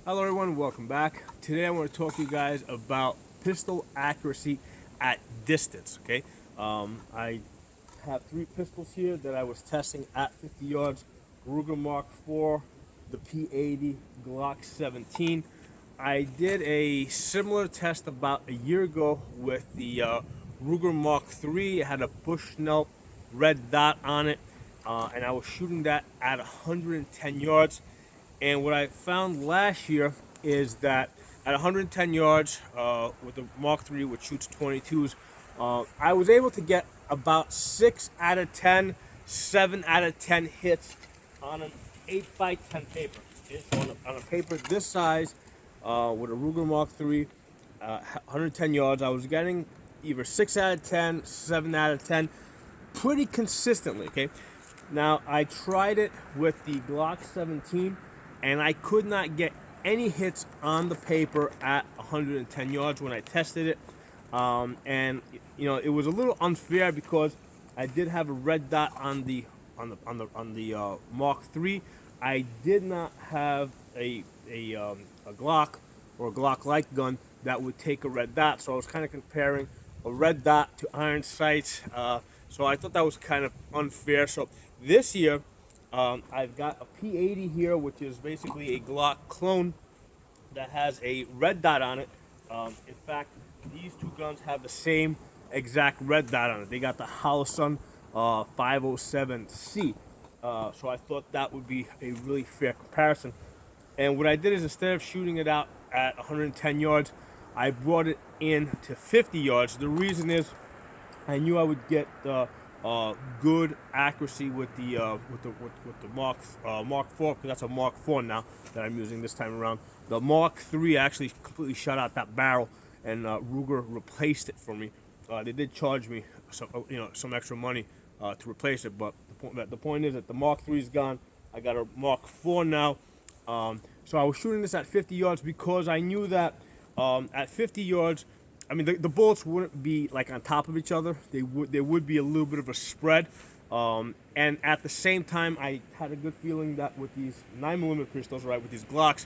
Hello everyone, welcome back. Today I want to talk to you guys about pistol accuracy at distance, okay? I have three pistols here that I was testing at 50 yards. Ruger Mark IV, the P80, Glock 17. I did a similar test about a year ago with the Ruger Mark III. It had a Bushnell red dot on it, and I was shooting that at 110 yards. And what I found last year is that at 110 yards with the Mark III, which shoots 22s, I was able to get about 6 out of 10, 7 out of 10 hits on an 8x10 paper. Okay? So on a paper this size with a Ruger Mark III, 110 yards, I was getting either 6 out of 10, 7 out of 10, pretty consistently. Okay. Now I tried it with the Glock 17, and I could not get any hits on the paper at 110 yards when I tested it. And you know, it was a little unfair because I did have a red dot on the Mark III. I did not have a Glock or a Glock-like gun that would take a red dot, so I was kind of comparing a red dot to iron sights. So I thought that was kind of unfair. So this year, I've got a P80 here, which is basically a Glock clone that has a red dot on it. In fact, these two guns have the same exact red dot on it. They got the Holosun 507C. So I thought that would be a really fair comparison. And what I did is, instead of shooting it out at 110 yards, I brought it in to 50 yards. The reason is I knew I would get good accuracy with the Mark IV, because that's a Mark IV now that I'm using this time around. The Mark III actually completely shut out that barrel, and Ruger replaced it for me. They did charge me some extra money to replace it, but the point is that the Mark III is gone. I got a Mark IV now. So I was shooting this at 50 yards because I knew that at 50 yards, I mean, the bullets wouldn't be like on top of each other. There would be a little bit of a spread. And at the same time, I had a good feeling that with these 9mm pistols, right, with these Glocks,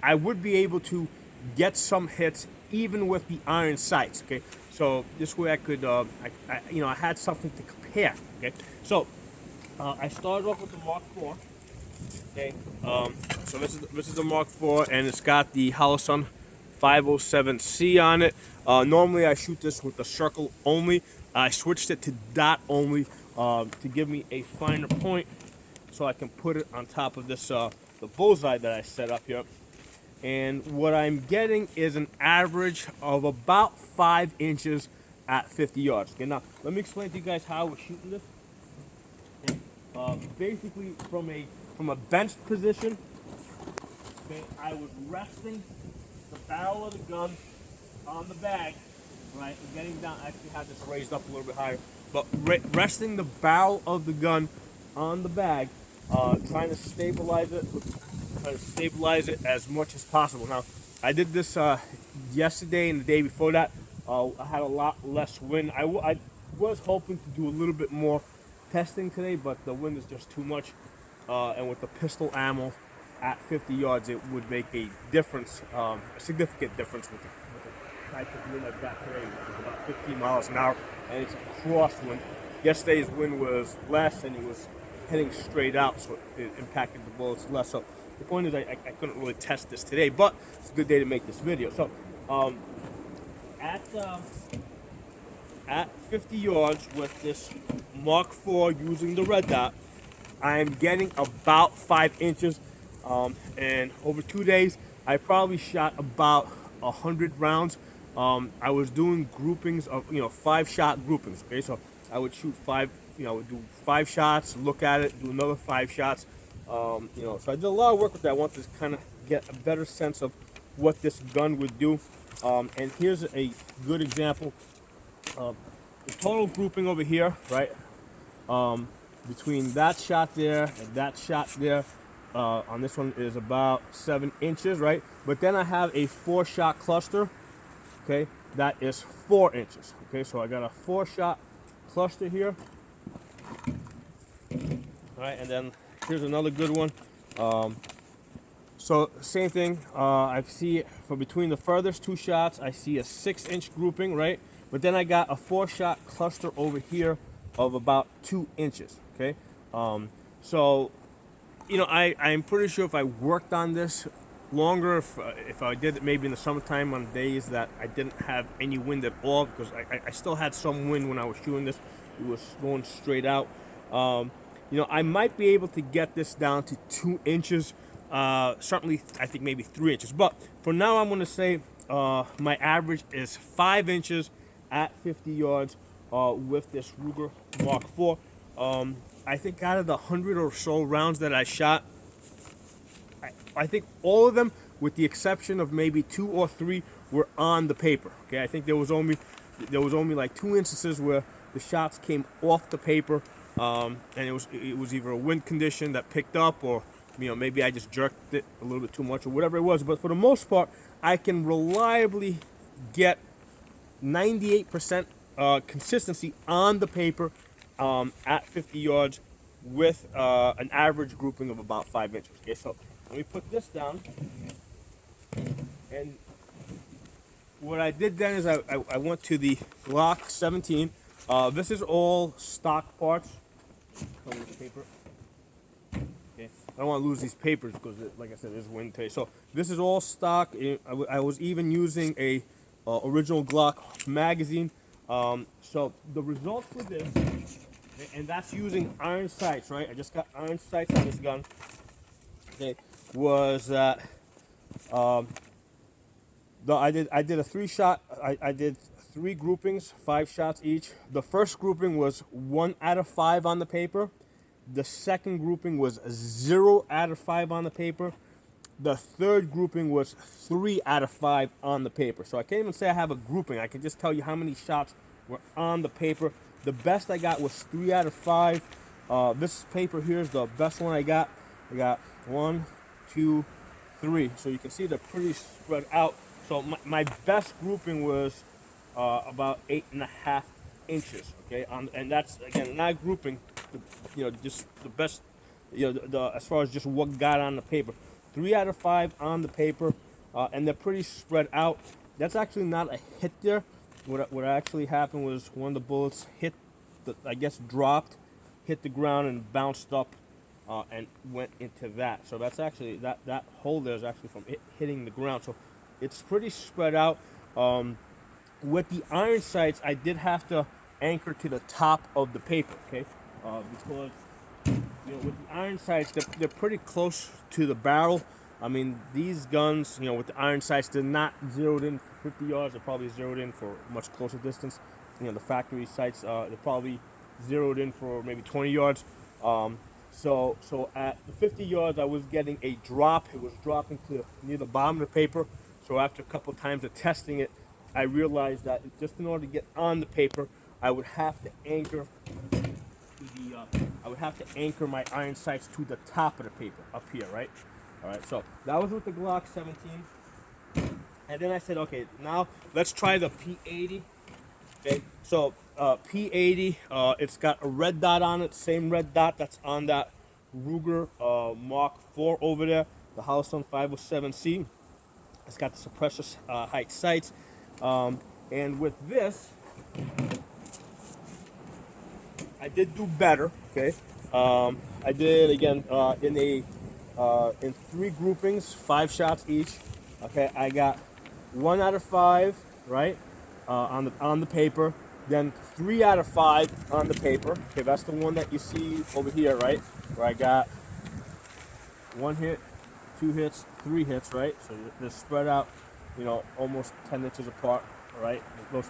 I would be able to get some hits even with the iron sights. Okay, so this way I could, I had something to compare. Okay, so I started off with the Mark IV. Okay, so this is the Mark IV, and it's got the Holosun 507C on it. Normally I shoot this with the circle only. I switched it to dot only to give me a finer point, so I can put it on top of this the bullseye that I set up here. And what I'm getting is an average of about 5 inches at 50 yards. Okay, now let me explain to you guys how we're shooting this. Okay. Basically, from a benched position, okay, I was resting the barrel of the gun on the bag, right, and getting down. I actually had this raised up a little bit higher, but resting the barrel of the gun on the bag, trying to stabilize it as much as possible. Now, I did this yesterday and the day before that. I had a lot less wind. I was hoping to do a little bit more testing today, but the wind is just too much, and with the pistol ammo at 50 yards, it would make a difference, a significant difference with the type of wind I've got today, which is about 15 miles an hour, and it's a crosswind. Yesterday's wind was less, and it was heading straight out, so it impacted the bullets less. So the point is, I couldn't really test this today, but it's a good day to make this video. So at 50 yards with this Mark IV using the red dot, I'm getting about 5 inches. And over 2 days, I probably shot about 100 rounds. I was doing groupings of 5-shot groupings. Okay, so I would shoot would do 5 shots, look at it, do another 5 shots. So I did a lot of work with that. I wanted to kind of get a better sense of what this gun would do. And here's a good example. The total grouping over here, right? Between that shot there and that shot there, on this one is about 7 inches, right? But then I have a 4-shot cluster, okay, that is 4 inches. Okay, so I got a 4-shot cluster here. All right, and then here's another good one. So same thing, I see for between the furthest two shots, I see a 6-inch grouping, right? But then I got a 4-shot cluster over here of about 2 inches, okay? So, you know, I'm pretty sure if I worked on this longer, if I did it maybe in the summertime on days that I didn't have any wind at all, because I still had some wind when I was shooting this, it was going straight out. You know, I might be able to get this down to 2 inches. Certainly, I think maybe 3 inches. But for now, I'm going to say my average is 5 inches at 50 yards with this Ruger Mark IV. I think out of the 100 or so rounds that I shot, I think all of them, with the exception of maybe 2 or 3, were on the paper. Okay, I think there was only like 2 instances where the shots came off the paper, and it was either a wind condition that picked up, or you know, maybe I just jerked it a little bit too much or whatever it was. But for the most part, I can reliably get 98% consistency on the paper at 50 yards with an average grouping of about 5 inches. Okay, so let me put this down. And what I did then is I went to the Glock 17. This is all stock parts. Paper. Okay. I don't want to lose these papers because, like I said, there's wind today. So this is all stock. I was even using a original Glock magazine. So the results for this, and that's using iron sights, right? I just got iron sights on this gun. Okay, was that I did a 3-shot. I did 3 groupings, 5 shots each. The first grouping was 1 out of 5 on the paper. The second grouping was 0 out of 5 on the paper. The third grouping was 3 out of 5 on the paper. So I can't even say I have a grouping. I can just tell you how many shots were on the paper. The best I got was 3 out of 5. This paper here is the best one I got. I got 1, 2, 3. So you can see they're pretty spread out. So my best grouping was about 8.5 inches. Okay, and that's again not grouping. You know, just the best. You know, as far as just what got on the paper. 3 out of 5 on the paper, and they're pretty spread out. That's actually not a hit there. What actually happened was one of the bullets hit, I guess dropped, hit the ground and bounced up, and went into that. So that's actually, that hole there is actually from it hitting the ground. So it's pretty spread out. With the iron sights, I did have to anchor to the top of the paper, okay? Because you know, with the iron sights, they're pretty close to the barrel. I mean, these guns, you know, with the iron sights, they're not zeroed in for 50 yards. They're probably zeroed in for much closer distance. You know, the factory sights, they're probably zeroed in for maybe 20 yards. So at the 50 yards, I was getting a drop. It was dropping to near the bottom of the paper. So after a couple of times of testing it, I realized that just in order to get on the paper, I would have to anchor my iron sights to the top of the paper up here, right? All right, so that was with the Glock 17. And then I said, okay, now let's try the P80. Okay, so P80, it's got a red dot on it, same red dot that's on that Ruger Mark IV over there, the House on 507C. It's got the suppressor height sights. And with this, I did do better, okay? I did, again, in 3 groupings, 5 shots each. Okay, I got 1 out of 5, right, on the paper. Then 3 out of 5 on the paper. Okay, that's the one that you see over here, right, where I got 1 hit, 2 hits, 3 hits, right? So they're spread out, you know, almost 10 inches apart, right?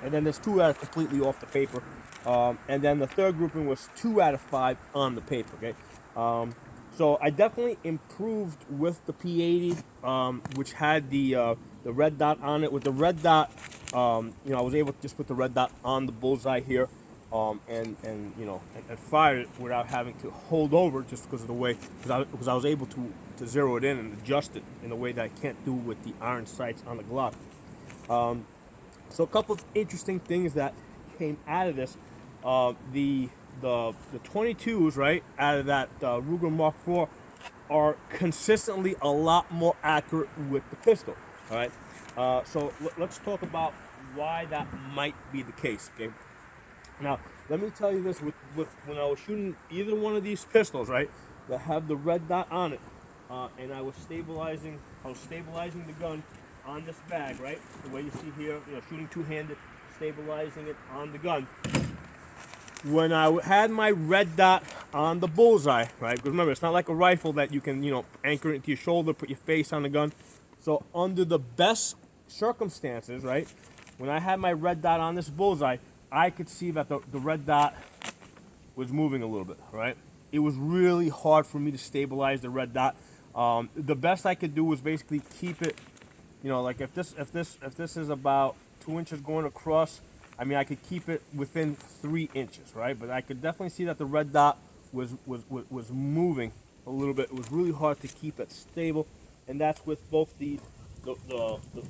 And then there's 2 that are completely off the paper. And then the third grouping was 2 out of 5 on the paper, okay? So I definitely improved with the P80, which had the red dot on it. With the red dot, you know, I was able to just put the red dot on the bullseye here, and you know, and fire it without having to hold over, just because of the way, because I was able to zero it in and adjust it in a way that I can't do with the iron sights on the Glock. So a couple of interesting things that came out of this. The 22s, right, out of that Ruger Mark IV, are consistently a lot more accurate with the pistol. All right. So let's talk about why that might be the case. Okay. Now, let me tell you this: with when I was shooting either one of these pistols, right, that have the red dot on it, and I was stabilizing the gun on this bag, right, the way you see here, shooting two-handed, stabilizing it on the gun. When I had my red dot on the bullseye, right, because remember, it's not like a rifle that you can, anchor it into your shoulder, put your face on the gun. So under the best circumstances, right, when I had my red dot on this bullseye, I could see that the red dot was moving a little bit, right? It was really hard for me to stabilize the red dot. The best I could do was basically keep it, like if this is about 2 inches going across, I mean, I could keep it within 3 inches, right? But I could definitely see that the red dot was moving a little bit. It was really hard to keep it stable, and that's with both the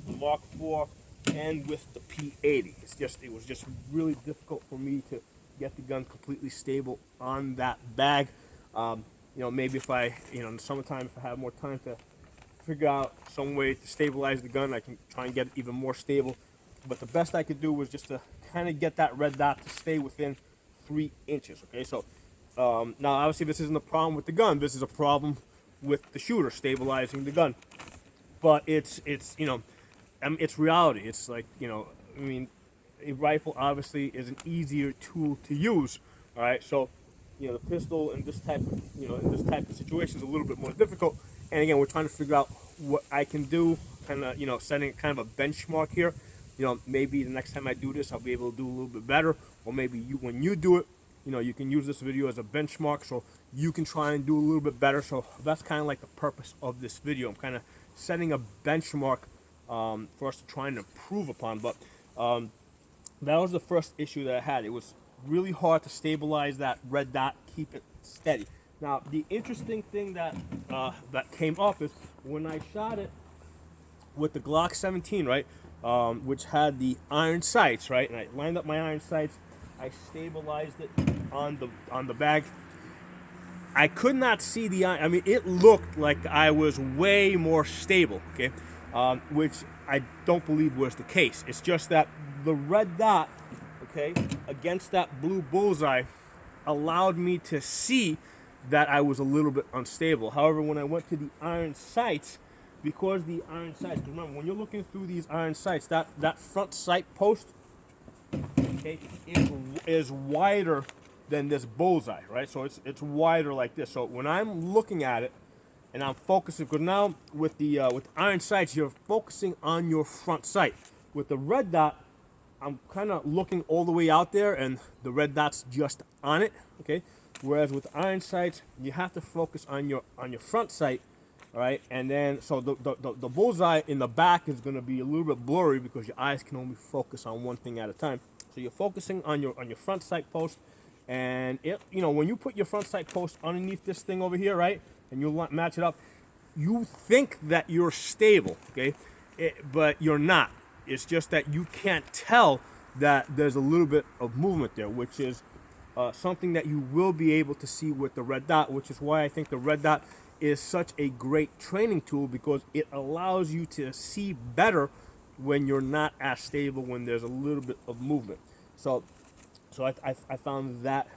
Mark IV and with the P80. It was just really difficult for me to get the gun completely stable on that bag. Maybe if I, in the summertime, if I have more time to figure out some way to stabilize the gun, I can try and get it even more stable. But the best I could do was just to kind of get that red dot to stay within 3 inches. Okay, so now obviously this isn't a problem with the gun. This is a problem with the shooter stabilizing the gun. But it's reality. It's like, a rifle obviously is an easier tool to use. All right, so the pistol in this type of situation is a little bit more difficult. And again, we're trying to figure out what I can do, kind of setting kind of a benchmark here. Maybe the next time I do this, I'll be able to do a little bit better, or maybe when you do it, you can use this video as a benchmark so you can try and do a little bit better. So that's kind of like the purpose of this video. I'm kind of setting a benchmark for us to try and improve upon. But that was the first issue that I had. It was really hard to stabilize that red dot, keep it steady. Now, the interesting thing that came up is when I shot it with the Glock 17, right, which had the iron sights, right, and I lined up my iron sights, I stabilized it on the bag. I could not see the iron. I mean, it looked like I was way more stable, okay, which I don't believe was the case. It's just that the red dot, okay, against that blue bullseye allowed me to see that I was a little bit unstable. However, when I went to the iron sights, because the iron sights, remember, when you're looking through these iron sights, that front sight post, okay, is wider than this bullseye, right? So it's wider like this. So when I'm looking at it and I'm focusing, because now with the iron sights, you're focusing on your front sight. With the red dot, I'm kind of looking all the way out there, and the red dot's just on it, okay? Whereas with iron sights, you have to focus on your front sight, all right? And then, so the bullseye in the back is going to be a little bit blurry because your eyes can only focus on one thing at a time. So you're focusing on your front sight post, and when you put your front sight post underneath this thing over here, right, and you match it up, you think that you're stable, okay? But you're not. It's just that you can't tell that there's a little bit of movement there, which is something that you will be able to see with the red dot, which is why I think the red dot is such a great training tool, because it allows you to see better when you're not as stable, when there's a little bit of movement. So I found that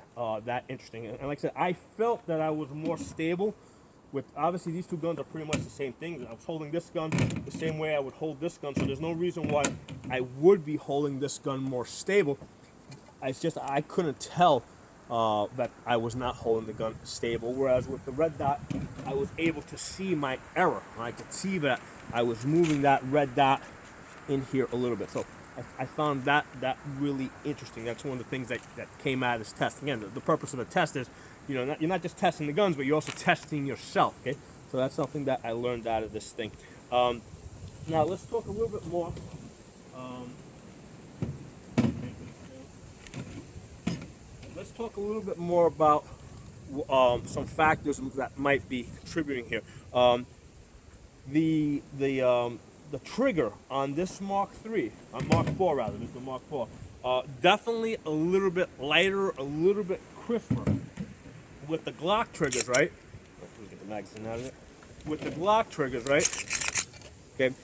interesting. And like I said, I felt that I was more stable with, obviously these two guns are pretty much the same thing. I was holding this gun the same way I would hold this gun, so there's no reason why I would be holding this gun more stable. It's just I couldn't tell that I was not holding the gun stable, whereas with the red dot, I was able to see my error. I could see that I was moving that red dot in here a little bit. So I found that really interesting. That's one of the things that came out of this test. Again, the purpose of a test is, you're not just testing the guns, but you're also testing yourself, okay? So that's something that I learned out of this thing. Now let's talk a little bit more. Let's talk a little bit more about some factors that might be contributing here. The trigger on this Mark III, on Mark IV rather, this is the Mark IV, definitely a little bit lighter, a little bit crisper. With the Glock triggers, right? Let me get the magazine out of it. With the Glock triggers, right? Okay,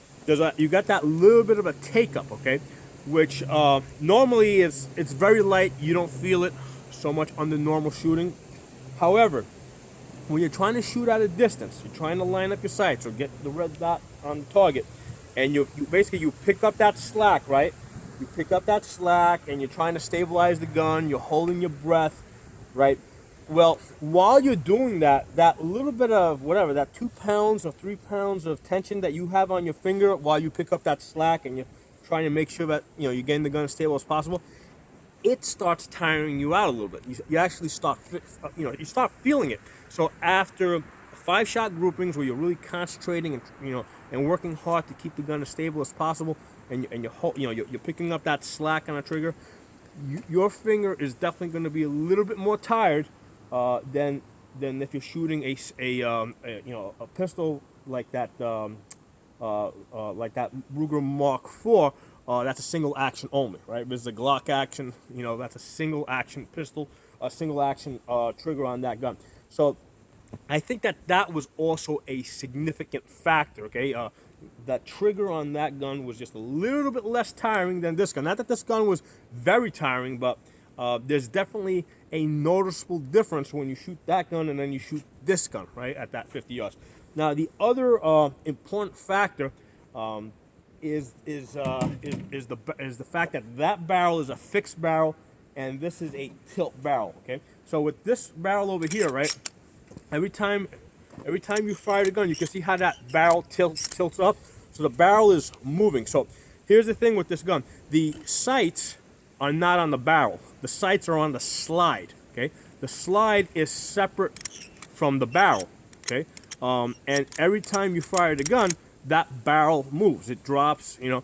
you got that little bit of a take up, okay, which normally it's very light. You don't feel it so much under normal shooting. However, when you're trying to shoot at a distance, you're trying to line up your sights or get the red dot on the target, and you basically you pick up that slack, right? You pick up that slack and you're trying to stabilize the gun. You're holding your breath, right? Well, while you're doing that, that little bit of whatever, that 2 pounds or 3 pounds of tension that you have on your finger while you pick up that slack and you're trying to make sure that you're getting the gun as stable as possible, it starts tiring you out a little bit. You actually start, you start feeling it. So after 5-shot groupings where you're really concentrating and and working hard to keep the gun as stable as possible, and you're picking up that slack on a trigger, your finger is definitely going to be a little bit more tired than if you're shooting a pistol like that Ruger Mark IV. That's a single action only, right? This is a Glock action. That's a single action pistol, a single action trigger on that gun. So I think that was also a significant factor. Okay, that trigger on that gun was just a little bit less tiring than this gun. Not that this gun was very tiring, but there's definitely a noticeable difference when you shoot that gun and then you shoot this gun, right, at that 50 yards. Now, the other important factor is the fact that barrel is a fixed barrel and this is a tilt barrel. Okay, so with this barrel over here, right, every time you fire the gun, you can see how that barrel tilts up. So the barrel is moving. So here's the thing with this gun: the sights are not on the barrel. The sights are on the slide. Okay, the slide is separate from the barrel. Okay, and every time you fire the gun, that barrel moves. It drops. And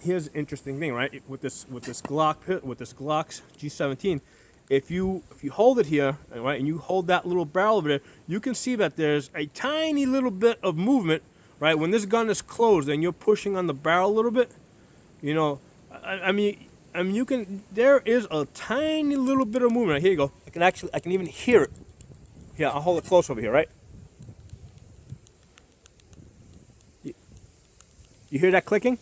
here's an interesting thing, right? With this Glock's G17. If you hold it here, right, and you hold that little barrel over there, you can see that there's a tiny little bit of movement, right? When this gun is closed and you're pushing on the barrel a little bit, I mean, there is a tiny little bit of movement. Here you go. I can even hear it. Yeah, I'll hold it close over here, right? You hear that clicking?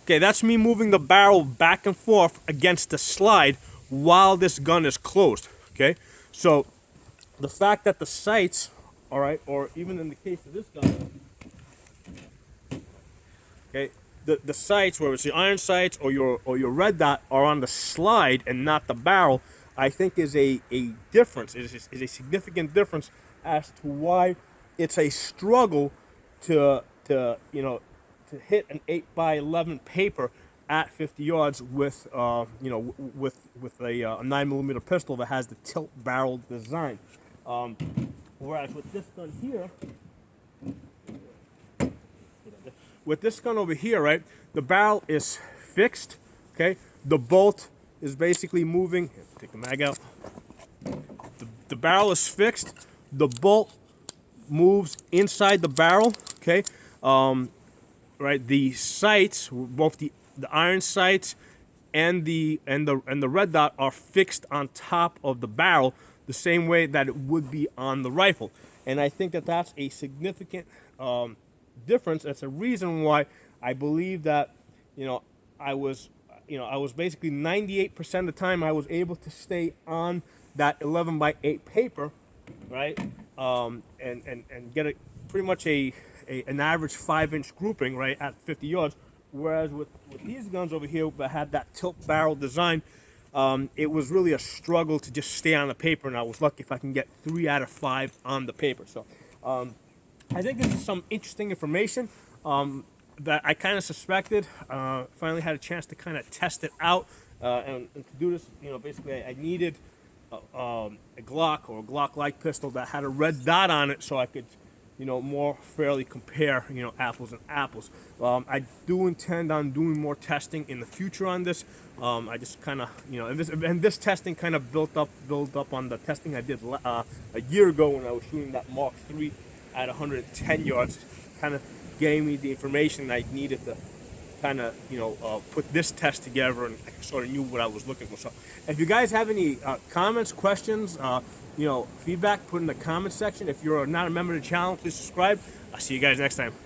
Okay, that's me moving the barrel back and forth against the slide while this gun is closed. Okay, so the fact that the sights, all right, or even in the case of this gun, okay, the sights, whether it's the iron sights or your red dot, are on the slide and not the barrel, I think is a difference. Is a significant difference as to why it's a struggle to hit an 8x11 paper at 50 yards with a 9mm pistol that has the tilt barrel design. Whereas with this gun here, with this gun over here, right, the barrel is fixed. Okay, the bolt is basically moving. Here, take the mag out. The barrel is fixed. The bolt moves inside the barrel. Okay, right. The sights, both the iron sights and the red dot, are fixed on top of the barrel the same way that it would be on the rifle. And I think that's a significant difference. That's a reason why I believe that I was basically 98% of the time I was able to stay on that 11x8 paper, right, and get pretty much an average 5-inch grouping, right, at 50 yards. Whereas with these guns over here that had that tilt barrel design, it was really a struggle to just stay on the paper, and I was lucky if I can get 3 out of 5 on the paper. So I think this is some interesting information that I kind of suspected. Finally had a chance to kind of test it out, and to do this, basically I needed a Glock or a Glock-like pistol that had a red dot on it so I could more fairly compare, apples and apples. I do intend on doing more testing in the future on this. I just kind of, and this testing kind of built up on the testing I did a year ago when I was shooting that Mark III at 110 yards. Kind of gave me the information I needed to kind of, put this test together, and I sort of knew what I was looking for. So if you guys have any comments, questions, feedback, put in the comment section. If you're not a member of the channel, please subscribe. I'll see you guys next time.